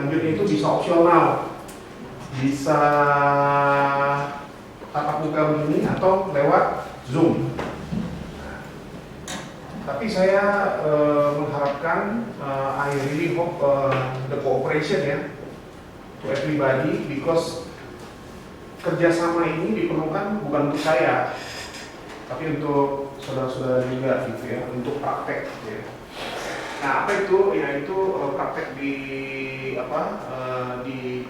Selanjutnya itu bisa opsional, bisa tatap muka begini atau lewat Zoom. Tapi saya mengharapkan, I really hope the cooperation ya to everybody, because kerjasama ini diperlukan bukan untuk saya, tapi untuk saudara-saudara juga gitu ya, untuk praktek gitu ya. Nah, apa itu? Yaitu praktek di di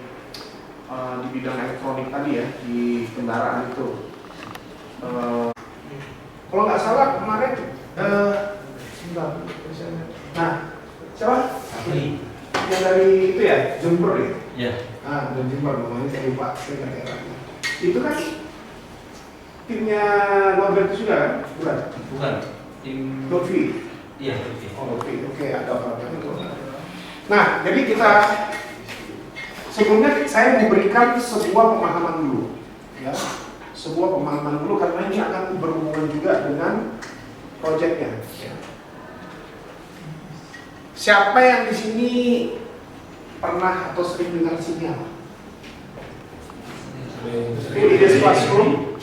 bidang elektronik tadi ya, di kendaraan itu. Kalau nggak salah kemarin, nah, siapa? Yang dari itu ya, Jember ya? Iya. Ah, dan Jember namanya saya lupa, saya nggak ingat. Itu kan timnya Norbert juga kan? Bukan. Tim Lutfi. Iya, Lutfi. Oh, Lutfi. Oke, ada orang itu. Nah, jadi kita sebelumnya saya memberikan sebuah pemahaman dulu, ya, sebuah pemahaman dulu karena ini akan berhubungan juga dengan proyeknya. Ya. Siapa yang di sini pernah atau sering dengar sinyal? In this classroom,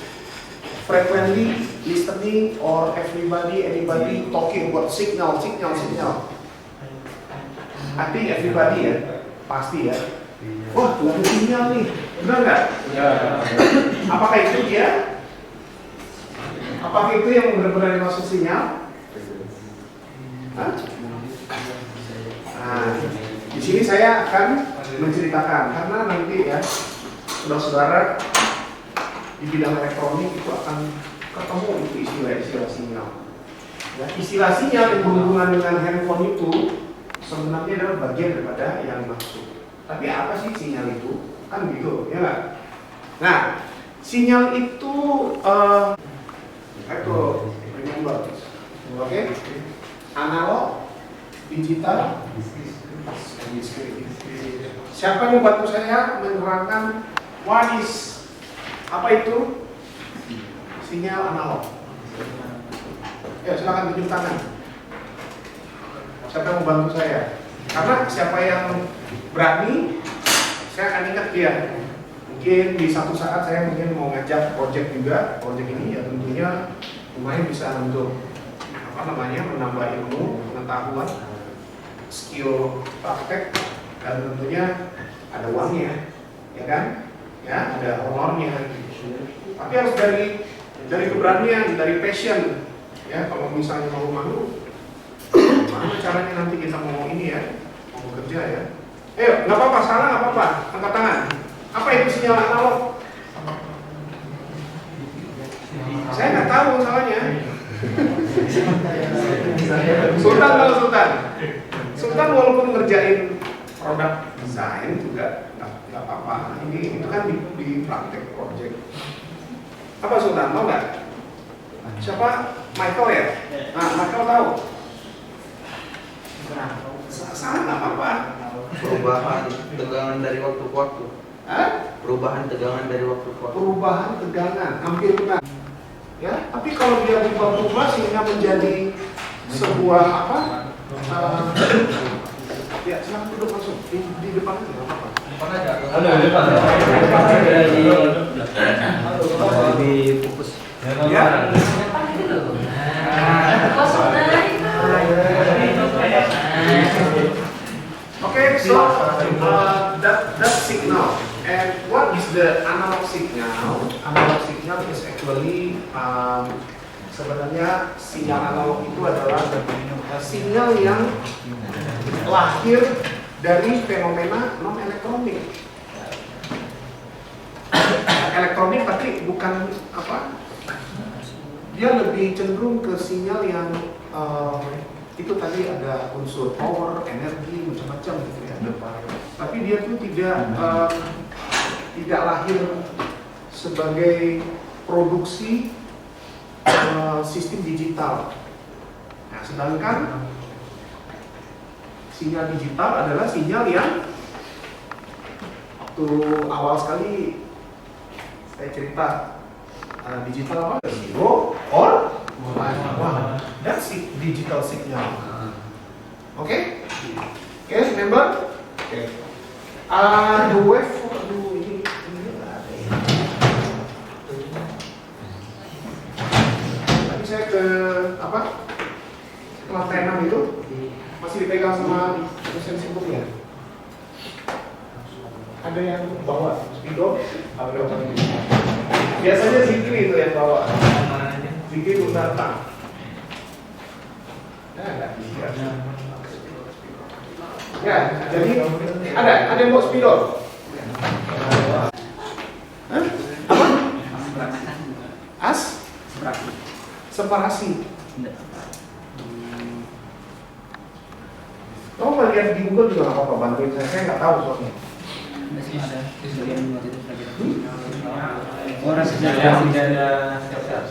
frequently listening or anybody talking about signal. I think everybody ya, pasti ya. Wah, ada sinyal nih, benar nggak? Ya. Apakah itu dia? Apakah itu yang benar-benar dimaksud sinyal? Hah? Nah, di sini saya akan menceritakan karena nanti ya, saudara-saudara di bidang elektronik itu akan ketemu itu istilah sinyal. Ya, istilah sinyal yang berhubungan dengan handphone itu sebenarnya adalah bagian daripada yang dimaksud. Tapi apa sih sinyal itu? Kan gitu, ya nggak? Nah, sinyal itu remember, oke? Analog, digital, siapa yang bantu saya menerangkan what is, apa itu sinyal analog? Ya, silakan tunjuk tangan. Siapa yang mau bantu saya? Karena siapa yang berani, saya akan ingat dia. Mungkin di satu saat saya mungkin mau ngajak project juga. Project ini ya tentunya lumayan bisa untuk menambah ilmu, pengetahuan, skill praktek, dan tentunya ada uangnya, ya kan? Ya, ada honornya. Tapi harus dari keberanian, dari passion. Ya, kalau misalnya malu-malu, mana caranya nanti kita mau ini ya, mau bekerja ya. Ayo, nggak apa-apa, salah nggak apa-apa, angkat tangan. Apa itu sinyal analog? Saya nggak tahu salahnya. Sultan kalau Sultan walaupun ngerjain produk desain juga nggak apa-apa. Ini itu kan di praktek project. Apa Sultan, mau nggak? Siapa? Michael ya? Nah, Michael tahu. Salah nggak apa-apa. Perubahan tegangan dari waktu ke waktu. Hah? Perubahan tegangan dari waktu ke waktu. Perubahan tegangan, hampir benar. Ya, tapi kalau dia berubah-ubah sehingga menjadi sebuah apa? Ya, silakan duduk langsung di depan itu nggak apa-apa. Ada di depan. Di fokus. Ya. Okay, so that signal, and what is the analog signal? Analog signal is actually sebenarnya sinyal analog itu adalah sinyal yang lahir dari fenomena non elektronik. Elektronik tapi bukan apa? Dia lebih cenderung ke sinyal yang itu tadi ada unsur power, energi, macam-macam gitu ya. Tapi dia tuh tidak lahir sebagai produksi sistem digital. Nah, sedangkan sinyal digital adalah sinyal yang waktu awal sekali saya cerita digital apa? Zero or one. That's digital signal. Oke? Oke, remember? Oke. The wave, aduh ini nggak ada ya. Tadi saya ke apa? Lantai 6 itu masih dipegang sama mesin simpulnya. Ada yang bawa spidol, ada yang biasanya Zikri itu yang bawa. Zikri itu datang. Ya, jadi ada yang bawa spidol. Hah? Apa? As? Separasi. Kamu mau lihat di Google juga nggak apa-apa, bantuin saya nggak tahu soalnya. Orang sinyal yang tidak ada setiap saat.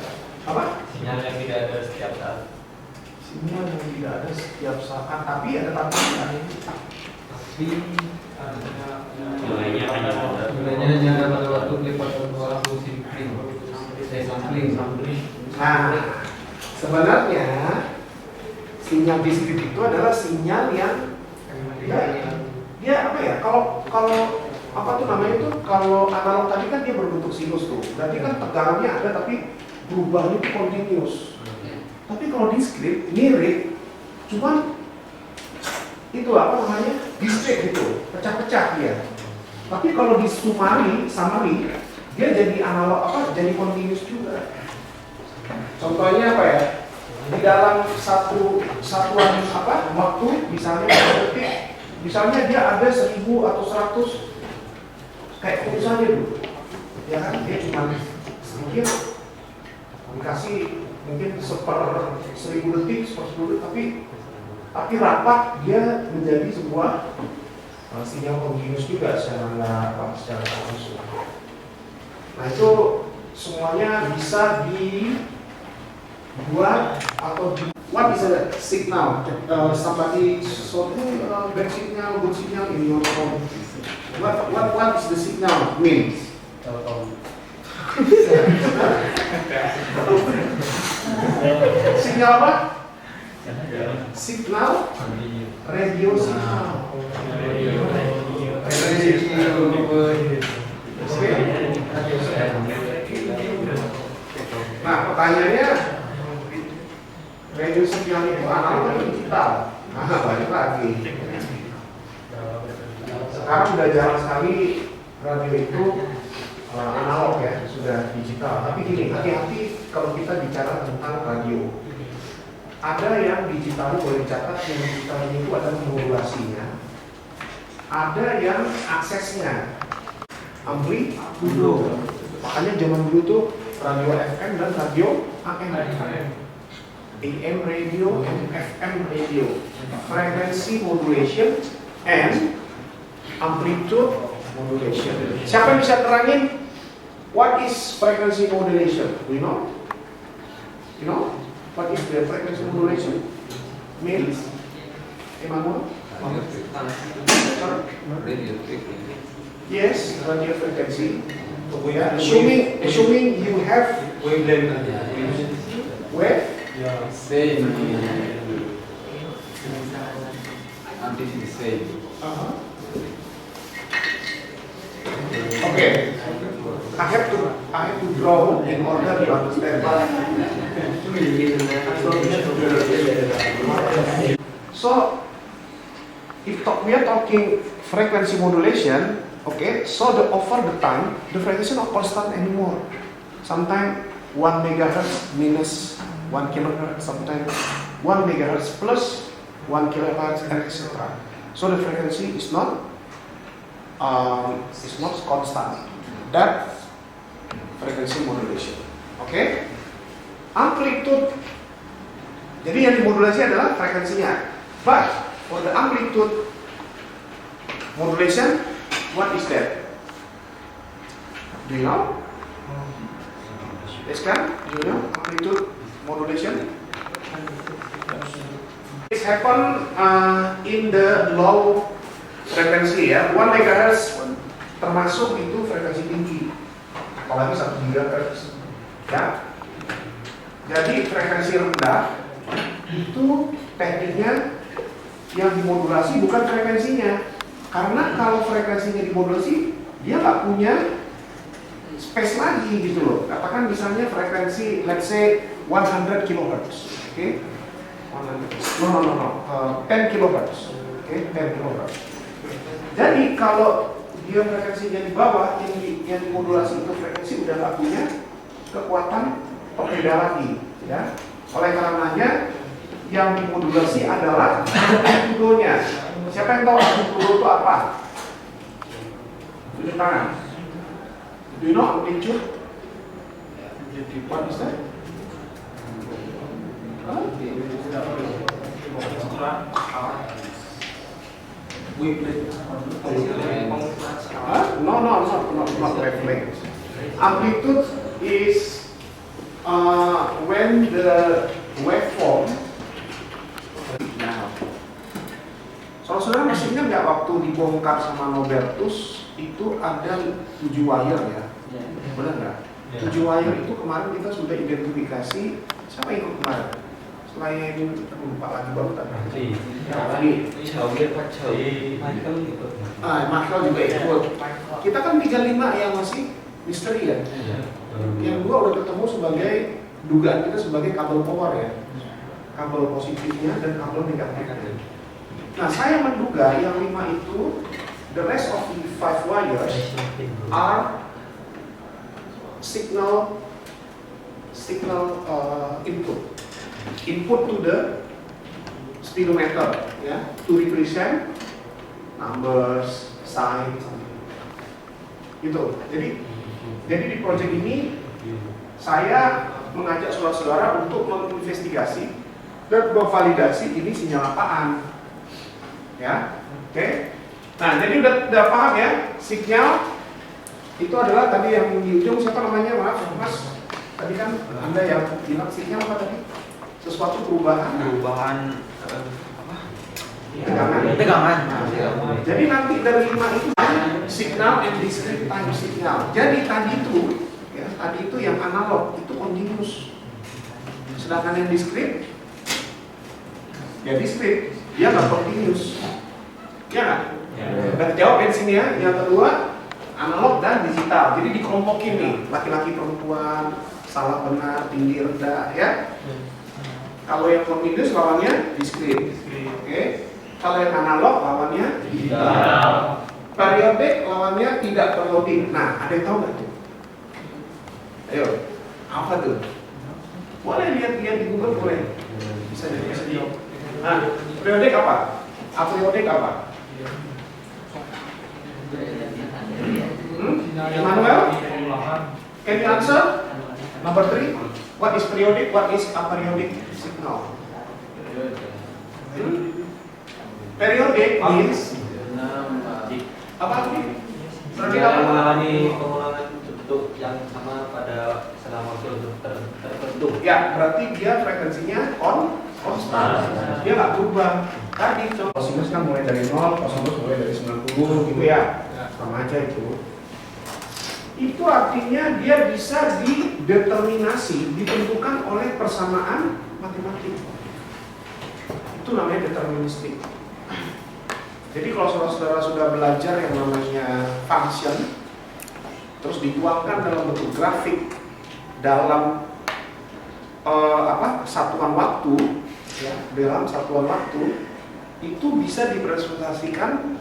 Apa? Sinyal yang tidak ada setiap saat. Sinyal yang tidak ada setiap saat, tapi ada tambahan. Tapi nilainya hanya pada waktu kelipatan waktu sampling. Nah, sebenarnya sinyal diskrit itu adalah sinyal yang dia apa ya? Kalau apa tuh namanya itu? Kalau analog tadi kan dia berbentuk sinus tuh. Berarti kan tegangannya ada tapi berubahnya itu continuous. Tapi kalau diskrit mirip, cuman itu apa namanya? Diskrit gitu, pecah-pecah dia. Tapi kalau di summary, dia jadi analog apa? Jadi continuous juga. Contohnya apa ya? Di dalam satuan apa? Waktu misalnya detik, misalnya dia ada 1000 atau 100 kayak putus aja dulu. Ya kan? Dia cuma sedikit dikasih mungkin 1000 detik, 10 detik, tapi rapat dia menjadi sebuah sinyal continuous juga secara langsung. Nah itu semuanya bisa dibuat atau what is a signal? Somebody bad signal, good signal in your phone. What is the signal means? Sinyal apa? Signal radio signal. Nah pertanyaannya, radio signal itu analog atau digital? Nah balik lagi. Sekarang sudah jarang sekali radio itu analog ya, sudah digital. Tapi gini, hati-hati kalau kita bicara tentang radio. Ada yang digital boleh dicatat, yang digital itu adalah modulasinya. Ada yang aksesnya, amplitudo. Makanya zaman dulu tuh radio FM dan radio AM. AM radio and FM radio. Frequency modulation and amplitude modulation. Siapa yang bisa terangin what is frequency modulation? Do you know? You know? What is the frequency modulation? Means? Emmanuel? Yes, radio frequency. Assuming you have wavelength. Wave? Yeah, same. Until the same. Okay. I have to draw in order to understand. So, if we are talking frequency modulation, okay, so over the time, the frequency not constant anymore. Sometimes 1 megahertz minus 1 kilohertz, sometimes 1 megahertz plus 1 kilohertz, etc. So the frequency is not constant. That frequency modulation. Okay? Amplitude. Jadi yang dimodulasi adalah frekuensinya. But for the amplitude modulation, what is that? Do you know? Yes kan? Do you know amplitude modulation? It happen in the low frekuensi ya. 1 MHz termasuk itu frekuensi tinggi. Apalagi 1 GHz. Ya. Jadi frekuensi rendah itu tekniknya yang dimodulasi bukan frekuensinya, Karena kalau frekuensinya dimodulasi, dia nggak punya space lagi gitu loh. Katakan misalnya frekuensi, let's say 100 kHz, oke? 10 kHz, oke? 10 kHz. Jadi kalau dia frekuensinya di bawah, yang dimodulasi itu frekuensi udah nggak punya kekuatan pembeda lagi, ya. Oleh karenanya yang dimodulasi adalah amplitudonya. Siapa yang tahu amplitudo itu apa? Tunjuk tangan. Do you know amplitude? What is that? Not wavelength. Amplitude is when the waveform. Now, saudara masih ingat nggak waktu dibongkar sama Nobertus itu ada 7 wire ya? Benar nggak? 7 wire itu kemarin kita sudah identifikasi. Siapa yang ikut kemarin? Selain lupa lagi baru tadi. Michael juga ikut. Kita kan 35 yang masih misteri ya. Yang 2 udah ketemu sebagai dugaan kita sebagai kabel power ya. Kabel positifnya dan kabel negatifnya. Nah, saya menduga yang 5 itu, the rest of the 5 wires are signal input to the speedometer, ya, to represent numbers, signs, gitu. Jadi di proyek ini saya mengajak saudara-saudara untuk menginvestigasi dan memvalidasi ini sinyal apaan, ya, oke. Nah, jadi udah paham ya, sinyal itu adalah tadi yang di ujung siapa namanya, maaf Mas, tadi kan Anda yang bilang sinyal apa tadi? Sesuatu perubahan apa? Tegangan. Nah, jadi nanti dari 5 itu signal and discrete time signal. Jadi tadi itu yang analog itu continuous. Sedangkan yang discrete ya discrete, dia nggak continuous. Ya nggak? Udah jawab di sini ya. Yang kedua analog dan digital. Jadi dikelompokin nih, laki-laki perempuan, salah benar, tinggi rendah ya. Kalau yang continuous lawannya discrete. Oke. Kalau yang analog lawannya digital. Periodik lawannya tidak periodik. Nah, ada yang tahu nggak tuh? Ayo, apa tuh? Boleh lihat di Google, boleh. Bisa jawab. Nah, periodik apa? Apriodik apa? Emmanuel? Can you answer? Number 3. What is periodic? What is aperiodic signal? Periodic is apa sih? Mengalami pengulangan bentuk yang sama pada selama waktu tertentu. Ya, berarti dia frekuensinya konstan. Dia nggak berubah. Tadi cosinus kan mulai dari 0, kosinus mulai dari 90 gitu ya. Sama aja itu. Itu artinya dia bisa dideterminasi, ditentukan oleh persamaan matematik. Itu namanya deterministik. Jadi kalau saudara-saudara sudah belajar yang namanya function, terus dituangkan dalam bentuk grafik dalam satuan waktu, ya, dalam satuan waktu itu bisa direpresentasikan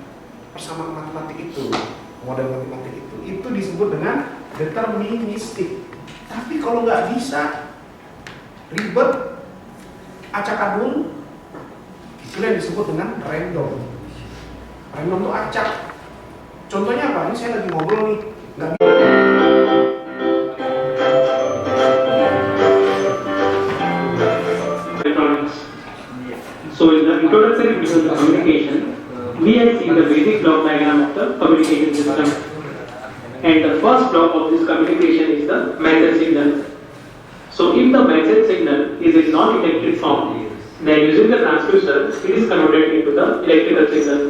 persamaan matematik itu, model matematik itu disebut dengan deterministik. Tapi kalau nggak bisa, ribet, acak-adul, itu yang disebut dengan random. Random itu acak. Contohnya apa? Ini saya lagi ngobrol nih, nggak So in the introductory video to communication, we have seen the basic block diagram of the communication system. And the first block of this communication is the message signal. So if the message signal is in non-electric form, then using the transducer, it is converted into the electrical signal.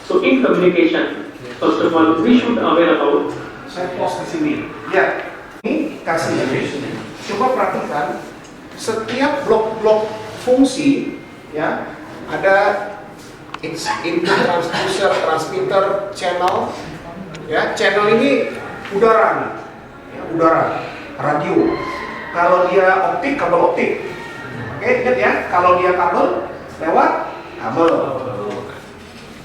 So in communication, first of all, we should aware about. Saya pause di sini. Ya, ini kasih. Coba perhatikan setiap blok-blok fungsi, ya, ada It's input transducer, transmitter, channel. Ya, channel ini udara nih. Ya, udara, radio. Kalau dia optik, kabel optik. Oke, ingat ya, kalau dia kabel lewat kabel.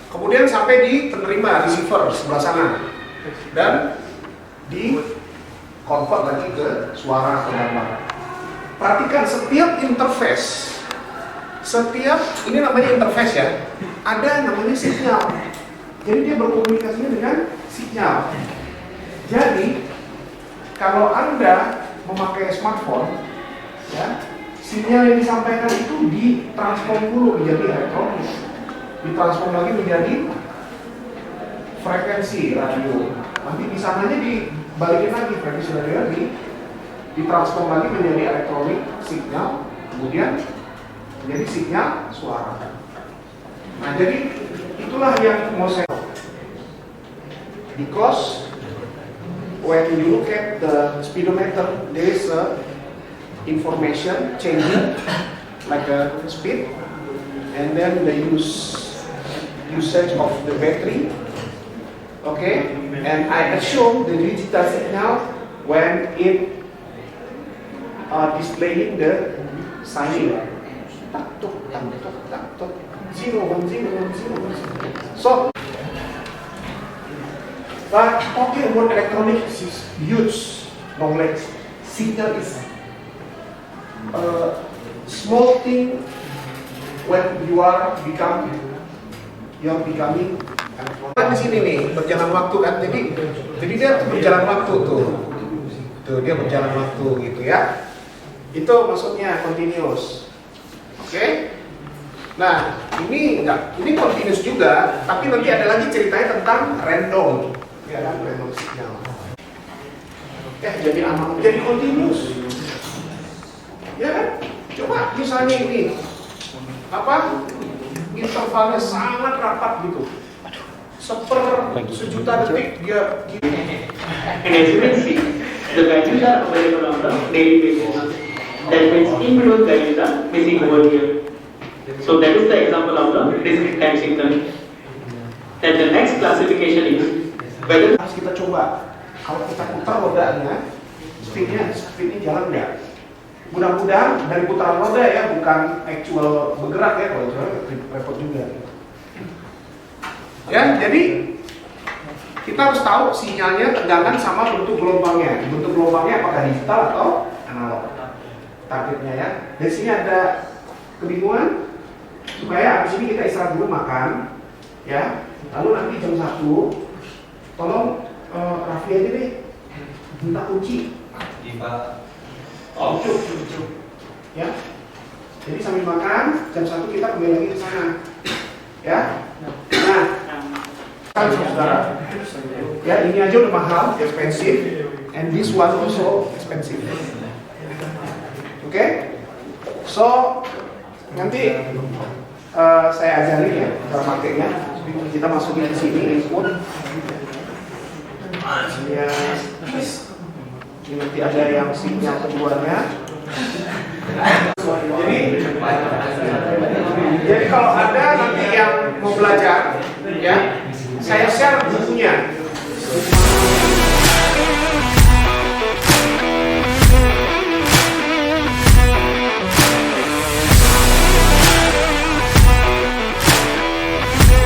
Kemudian sampai di penerima receiver sebelah sana dan di convert lagi ke suara atau gambar. Perhatikan setiap interface, ini namanya interface ya, ada namanya sinyal. Jadi dia berkomunikasinya dengan sinyal. Jadi kalau Anda memakai smartphone, ya, sinyal yang disampaikan itu ditransform dulu menjadi elektronik, ditransform lagi menjadi frekuensi radio. Nanti di sananya dibalikin lagi frekuensi radio lagi, ditransform lagi menjadi elektronik sinyal, kemudian menjadi sinyal suara. Nah, jadi itulah yang mau saya. Because when you look at the speedometer, there is a information changing like a speed, and then the usage of the battery. Okay, and I assume the digital signal when it displaying the sign. Tak tuk tak tuk tak tuk 0 1 0 1 0. So, but talking about electronic is huge knowledge. Signal is a small thing when you are becoming kan di sini nih berjalan waktu kan, jadi dia berjalan waktu tuh dia berjalan waktu gitu ya, itu maksudnya continuous. Oke? Nah ini continuous juga, tapi nanti ada lagi ceritanya tentang random ya kan, random signal jadi aman, jadi continuous ya kan. Coba misalnya ini intervalnya sangat rapat gitu, sejuta detik dia gini. And as you can see, the values are available on the daily basis. That means in between values are missing over here. So that is the example of the discrete time signal. And the next classification is whether Harus kita coba kalau kita putar rodanya, speednya jalan nggak? Mudah-mudahan dari putaran roda ya, bukan actual bergerak ya, kalau itu repot juga. Ya, jadi kita harus tahu sinyalnya, tegangan sama bentuk gelombangnya. Bentuk gelombangnya apakah digital atau analog? Targetnya ya. Di sini ada kebingungan, supaya abis ini kita istirahat dulu makan, ya. Lalu nanti jam 1, tolong Raffi aja deh, minta kunci. Cukup. Ya. Jadi sambil makan, jam 1 kita kembali lagi ke sana. Ya. Nah, kan saudara. Ya, ini aja udah mahal, expensive, and this one also expensive. Oke? So, nanti saya ajarin ya cara pakainya. Kita masukin ke sini input. Ya. Ini nanti ada yang sinyal keduanya. Jadi kalau ada nanti yang mau belajar, ya, saya share bukunya.